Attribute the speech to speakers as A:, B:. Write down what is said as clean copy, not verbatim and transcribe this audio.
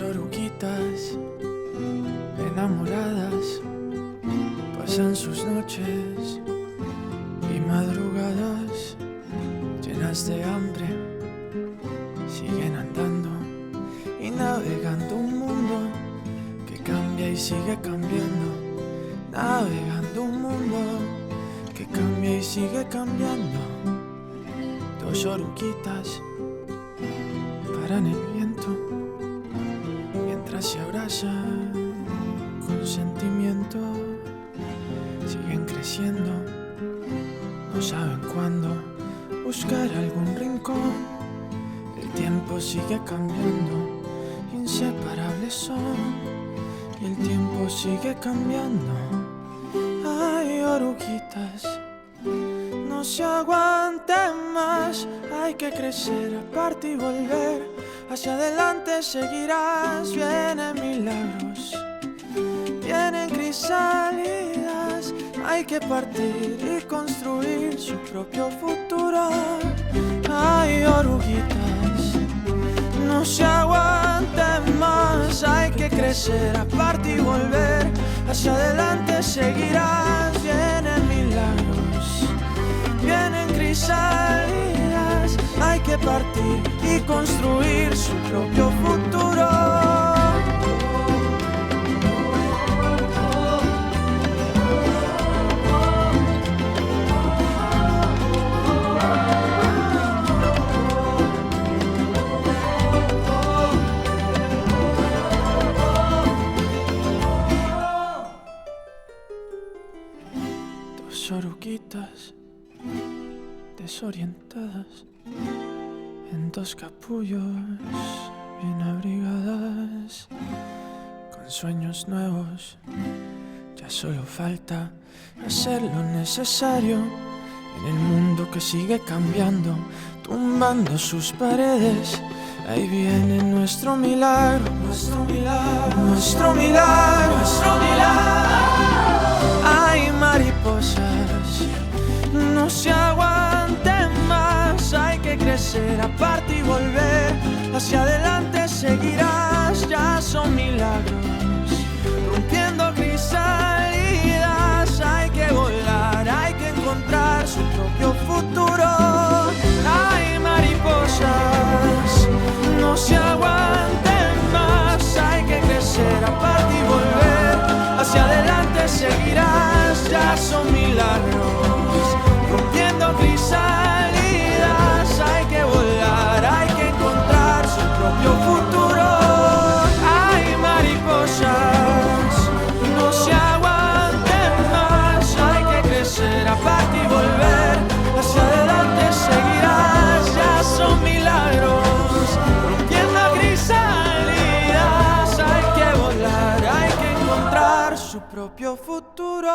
A: Dos oruguitas enamoradas pasan sus noches y madrugadas llenas de hambre. Siguen andando y navegando un mundo que cambia y sigue cambiando. Navegando un mundo que cambia y sigue cambiando. Dos oruguitas paran el viento mientras se abrazan con sentimiento. Siguen creciendo, no saben cuándo buscar algún rincón. El tiempo sigue cambiando, inseparables son, y el tiempo sigue cambiando. Ay, oruguitas, no se aguanten más, hay que crecer, aparte y volver. Hacia adelante seguirás, vienen milagros, vienen crisálidas. Hay que partir y construir su propio futuro. Ay, oruguitas, no se aguanten más, hay que crecer, aparte y volver. Hacia adelante seguirás, vienen milagros, vienen crisálidas. Hay que partir y construir su propio futuro. Dos oruguitas desorientadas en dos capullos bien abrigadas, con sueños nuevos. Ya solo falta hacer lo necesario en el mundo que sigue cambiando, tumbando sus paredes. Ahí viene nuestro milagro, nuestro milagro, nuestro milagro, nuestro milagro. Ay, mariposas, no se aguanten más, hay que crecer, aparte y volver. Hacia adelante seguirás, ya son milagros, rompiendo crisálidas. Hay que volar, hay que encontrar su propio futuro. Ay, mariposas, no se aguanten más, hay que crecer, aparte y volver. Hacia adelante seguirás, ya son milagros, rompiendo crisálidas. Hay que volar, hay que encontrar su propio futuro. Ay, mariposas, no se aguanten más, hay que crecer, aparte y volver. Hacia adelante seguirás, ya son milagros, rompiendo crisálidas. Hay que volar, hay que encontrar su propio futuro.